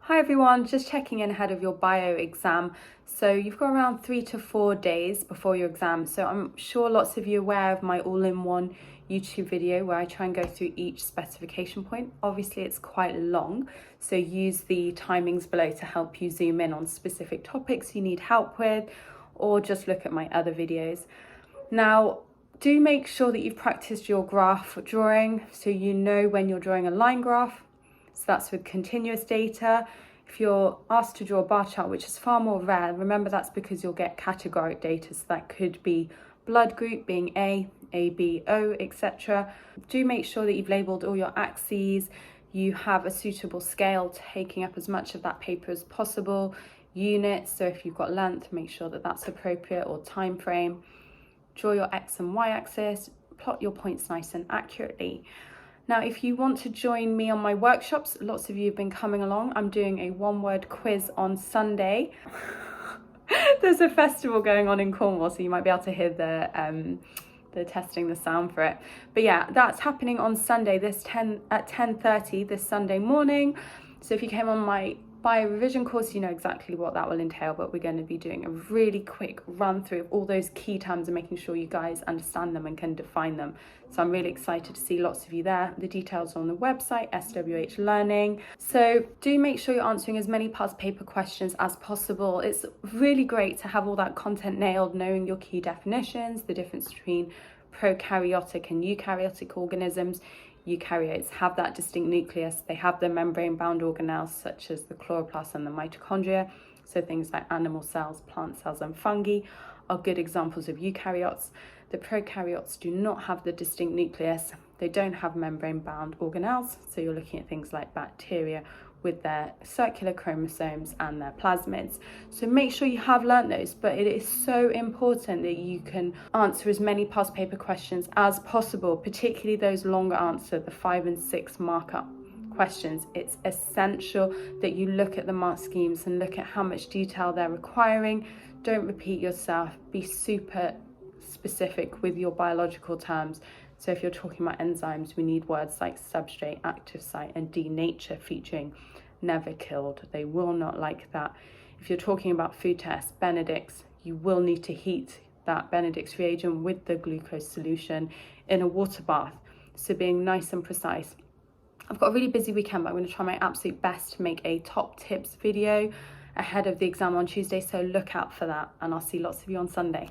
Hi everyone, just checking in ahead of your bio exam. So you've got around 3 to 4 days before your exam. So I'm sure lots of you are aware of my all-in-one YouTube video where I try and go through each specification point. Obviously it's quite long, so use the timings below to help you zoom in on specific topics you need help with, or just look at my other videos. Now, do make sure that you've practiced your graph drawing so you know when you're drawing a line graph. So that's with continuous data. If you're asked to draw a bar chart, which is far more rare, remember that's because you'll get categoric data. So that could be blood group being A, B, O, etc. Do make sure that you've labelled all your axes. You have a suitable scale taking up as much of that paper as possible. Units, so if you've got length, make sure that that's appropriate, or time frame. Draw your X and Y axis, plot your points nice and accurately. Now, if you want to join me on my workshops, lots of you have been coming along. I'm doing a one-word quiz on Sunday. There's a festival going on in Cornwall, so you might be able to hear the testing the sound for it. But yeah, that's happening on Sunday, at 10:30 this Sunday morning. So if you came on my bio revision course, you know exactly what that will entail, but we're going to be doing a really quick run through of all those key terms and making sure you guys understand them and can define them. So I'm really excited to see lots of you there. The details are on the website, SwH Learning. So do make sure you're answering as many past paper questions as possible. It's really great to have all that content nailed, knowing your key definitions, the difference between prokaryotic and eukaryotic organisms. Eukaryotes have that distinct nucleus. They have the membrane-bound organelles such as the chloroplast and the mitochondria. So things like animal cells, plant cells and fungi are good examples of eukaryotes. The prokaryotes do not have the distinct nucleus. They don't have membrane-bound organelles. So you're looking at things like bacteria with their circular chromosomes and their plasmids. So make sure you have learnt those, but it is so important that you can answer as many past paper questions as possible, particularly those longer answer, the 5 and 6 markup questions. It's essential that you look at the mark schemes and look at how much detail they're requiring. Don't repeat yourself, be super specific with your biological terms. So if you're talking about enzymes, we need words like substrate, active site and denature featuring never killed. They will not like that. If you're talking about food tests, Benedict's, you will need to heat that Benedict's reagent with the glucose solution in a water bath. So being nice and precise. I've got a really busy weekend, but I'm going to try my absolute best to make a top tips video ahead of the exam on Tuesday. So look out for that, and I'll see lots of you on Sunday.